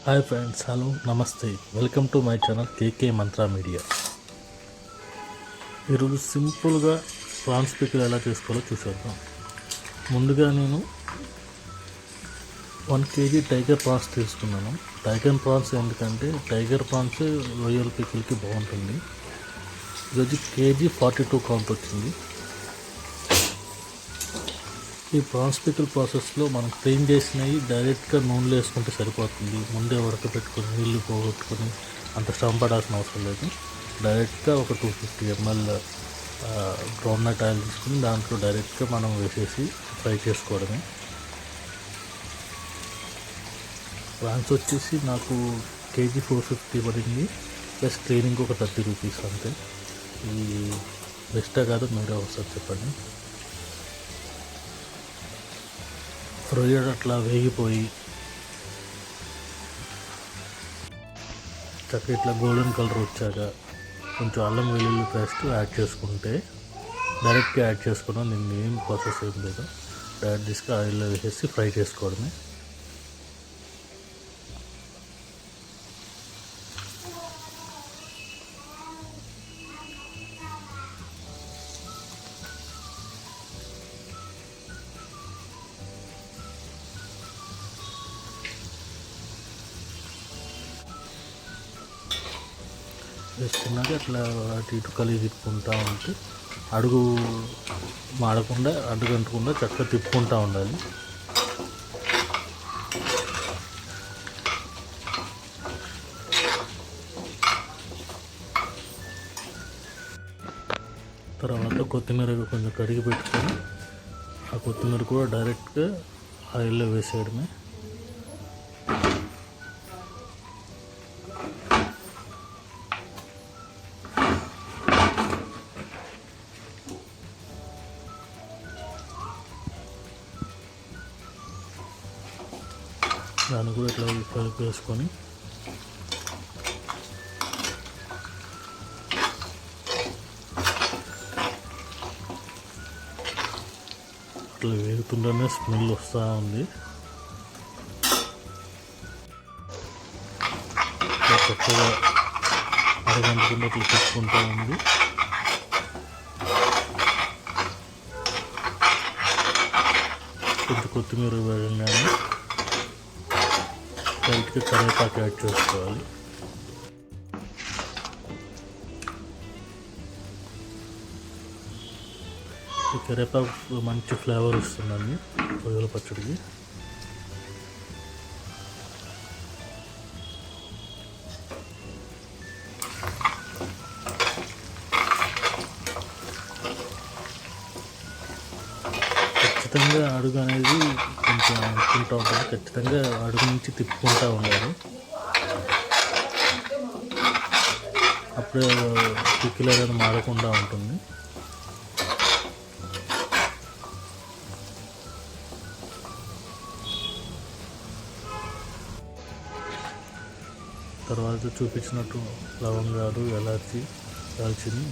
Hi friends, hello, నమస్తే, welcome to my channel KK mantra media. ఈరోజు సింపుల్గా ప్రాన్స్ పికిల్ ఎలా చేసుకోవాలో చూసేద్దాం. ముందుగా నేను 1 kg టైగర్ ప్రాన్స్ తీసుకున్నాను. టైగర్ ప్రాన్స్ ఎందుకంటే టైగర్ ప్రాన్స్ రొయ్యల పికిల్కి బాగుంటుంది. ఈరోజు కేజీ 42 కౌంట్ వచ్చింది. ఈ ప్రాన్స్ పికిల్ ప్రాసెస్లో మనం క్లీన్ చేసినవి డైరెక్ట్గా నూనెలో వేసుకుంటే సరిపోతుంది. ముందే ఉడకబెట్టుకొని నీళ్ళు పోగొట్టుకొని అంత శ్రమ పడాల్సిన అవసరం లేదు. డైరెక్ట్గా ఒక 250 ml గ్రౌండ్నట్ ఆయిల్ తీసుకుని దాంట్లో డైరెక్ట్గా మనం వేసేసి ఫ్రై చేసుకోవడమే. ప్రాన్స్ వచ్చేసి నాకు కేజీ 450 పడింది. ప్లస్ క్లీనింగ్ ఒక 30 రూపీస్ అంతే. ఇది బెస్టా కాదు మీరే ఒకసారి చెప్పండి. రొయ్యలు అట్లా వేగిపోయి చక్కగా ఇట్లా గోల్డెన్ కలర్ వచ్చాక కొంచెం అల్లం వెల్లుల్లి పేస్ట్ యాడ్ చేసుకుంటే డైరెక్ట్గా యాడ్ చేసుకోవడం, దీన్ని ఏం ప్రాసెస్ ఏం లేదు. డైరెక్ట్ తీసుకు ఆయిల్లో వేసేసి ఫ్రై చేసుకోవడమే. వేసుకున్నాక అట్లా అటు ఇటు కలిగి తిప్పుకుంటూ ఉంటే అడుగు మాడకుండా అడుగు అంటకుండా చక్కగా తిప్పుకుంటూ ఉండాలి. తర్వాత కొత్తిమీర కొంచెం కడిగి పెట్టుకొని ఆ కొత్తిమీర కూడా డైరెక్ట్గా ఆయిల్లో వేసేయడమే. దాన్ని కూడా ఇట్లా కలిపి వేసుకొని అట్లా వేగుతుంటేనే స్మెల్ వస్తూ ఉంది. చక్కగా అరగంటకుండా అట్లా పెట్టుకుంటూ ఉంది. కొంచెం కొత్తిమీర వేయగానే లైట్గా కరివేపాకు యాడ్ చేసుకోవాలి. ఈ కరివేపాకు మంచి ఫ్లేవర్ ఇస్తుందండి రొయ్యల పచ్చడికి. ఖచ్చితంగా అడుగు అనేది కొంచెం అనుకుంటూ ఉంటుంది. ఖచ్చితంగా అడుగు నుంచి తిప్పుకుంటూ ఉండాలి. అప్పుడే పికిల్ అనేది మారకుండా ఉంటుంది. తర్వాత చూపించినట్టు లవంగాలు, ఎలాచి, దాల్చిని,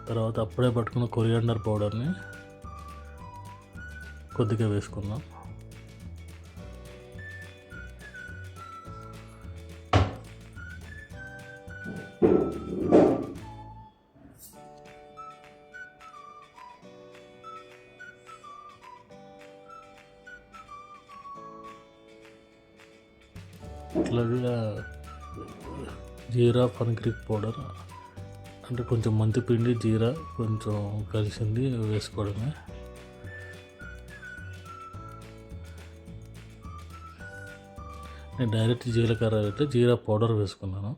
తర్వాత అప్పుడే పట్టుకున్న కొరియాండర్ పౌడర్ని కొద్దిగా వేసుకుందాం. ఇట్లాగా జీరా ఫెనుగ్రీక్ పౌడర్ అంటే కొంచెం మెంతిపిండి, జీరా కొంచెం కలిసింది వేసుకోవడమే. నేను డైరెక్ట్ జీలకర్ర అయితే జీరా పౌడర్ వేసుకున్నాను.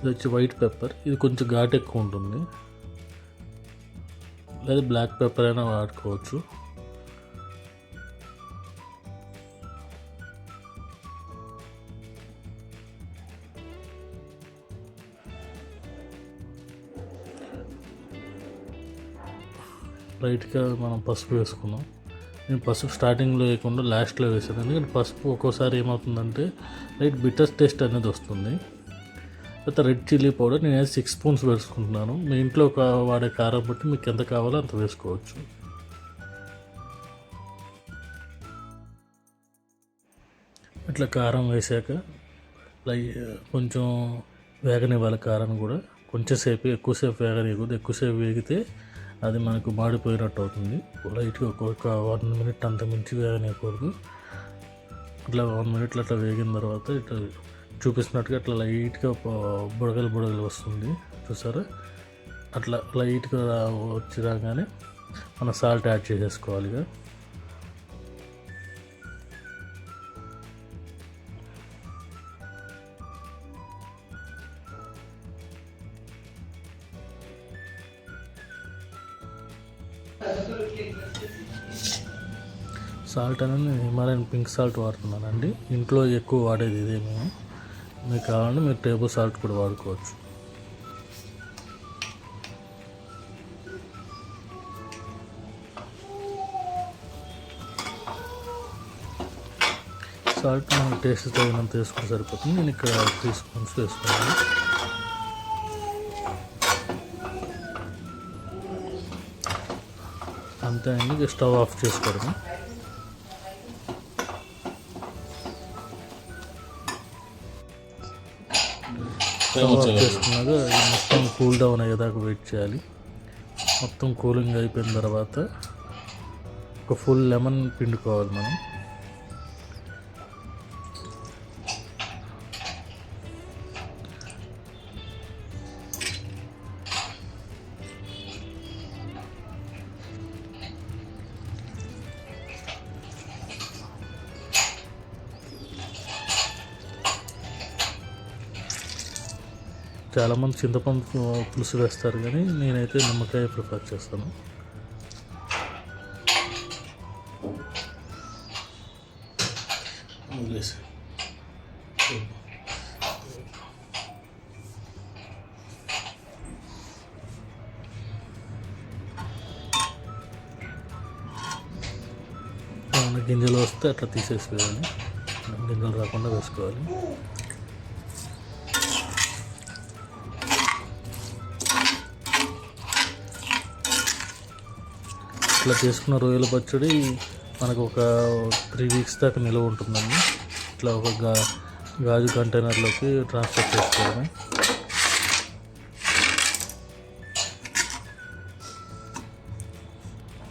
ఇది వచ్చి వైట్ పెప్పర్. ఇది కొంచెం ఘాటు ఎక్కువ ఉంటుంది. లేదా బ్లాక్ పెప్పర్ అయినా వాడుకోవచ్చు. లైట్గా మనం పసుపు వేసుకున్నాం. నేను పసుపు స్టార్టింగ్లో వేయకుండా లాస్ట్లో వేసాను. ఎందుకంటే పసుపు ఒక్కోసారి ఏమవుతుందంటే లైట్ బిటర్ టేస్ట్ అనేది వస్తుంది. తర్వాత రెడ్ చిల్లీ పౌడర్ నేను 6 స్పూన్స్ వేసుకుంటున్నాను. మీ ఇంట్లో వాడే కారం బట్టి మీకు ఎంత కావాలో అంత వేసుకోవచ్చు. ఇట్లా కారం వేసాక కొంచెం వేగనివ్వాలి. కారం కూడా కొంచెంసేపు, ఎక్కువసేపు వేగనివ్వకూడదు. ఎక్కువసేపు వేగితే అది మనకు మాడిపోయినట్టు అవుతుంది. లైట్గా ఒక 1 మినిట్ అంత మించి వేగనివ్వకూడదు. ఇట్లా 1 మినిట్లో అట్లా వేగిన తర్వాత ఇట్లా చూపిస్తున్నట్టుగా అట్లా లైట్గా బుడగలు వస్తుంది చూసారా. అట్లా లైట్గా వచ్చి రాగానే మనం సాల్ట్ యాడ్ చేసేసుకోవాలి. ఇక సాల్ట్ అనేది నేను హిమాలయన్ పింక్ సాల్ట్ వాడుతున్నానండి. ఇంట్లో ఎక్కువ వాడేది ఇదే మేము. మీకు కావాలంటే మీరు టేబుల్ సాల్ట్ కూడా వాడుకోవచ్చు. సాల్ట్ మనం టేస్ట్ తగినంత వేసుకుంటే సరిపోతుంది. నేను ఇక్కడ 3 స్పూన్స్ వేసుకున్నాను. అంతే అండి. స్టవ్ ఆఫ్ చేసుకోవడం. చేసుకున్నాక మొత్తం కూల్ డౌన్ అయ్యేదాకా వెయిట్ చేయాలి. మొత్తం కూలింగ్ అయిపోయిన తర్వాత ఒక ఫుల్ లెమన్ పిండుకోవాలి మనం. చాలామంది చింతపండు పులుసు వేస్తారు, కానీ నేనైతే నిమ్మకాయ ప్రిఫర్ చేస్తాను. గింజలు వస్తే అట్లా తీసేసుకోవాలి. గింజలు రాకుండా వేసుకోవాలి. ఇట్లా చేసుకున్న రొయ్యల పచ్చడి మనకు ఒక 3 వీక్స్ దాకా నిల్వ ఉంటుందండి. ఇట్లా ఒక గాజు కంటైనర్లోకి ట్రాన్స్ఫర్ చేసుకోవడమే.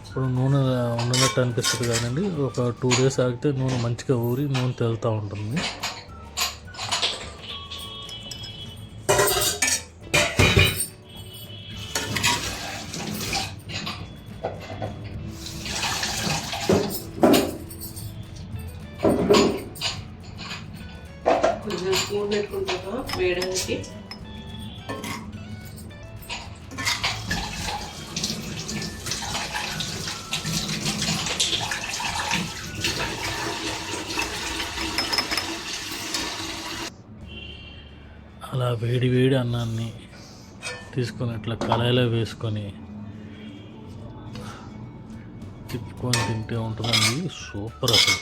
ఇప్పుడు నూనె ఉన్నట్టు అనిపిస్తుంది కానండి, ఒక 2 డేస్ ఆగితే నూనె మంచిగా ఊరి నూనె తేలుతూ ఉంటుంది. కొంచెం స్పూన్ పెట్టుకుంటాను వేయడానికి. అలా వేడి వేడి అన్నాన్ని తీసుకొని ఇట్లా కళాయిలో వేసుకొని తిప్పుకొని తింటే ఉంటుందండి సూపర్. అసలు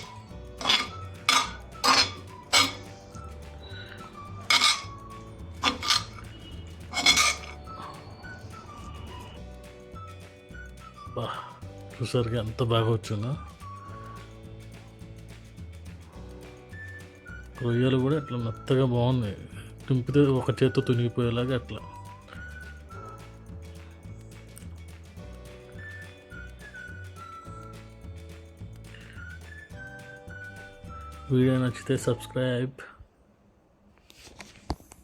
చూసారుగా ఎంత బాగా వచ్చిందో. రొయ్యలు కూడా అట్లా మెత్తగా బాగుంది. తింపితే ఒక చేత్తో తునిగిపోయేలాగా అట్లా. వీడియో నచ్చితే సబ్స్క్రైబ్.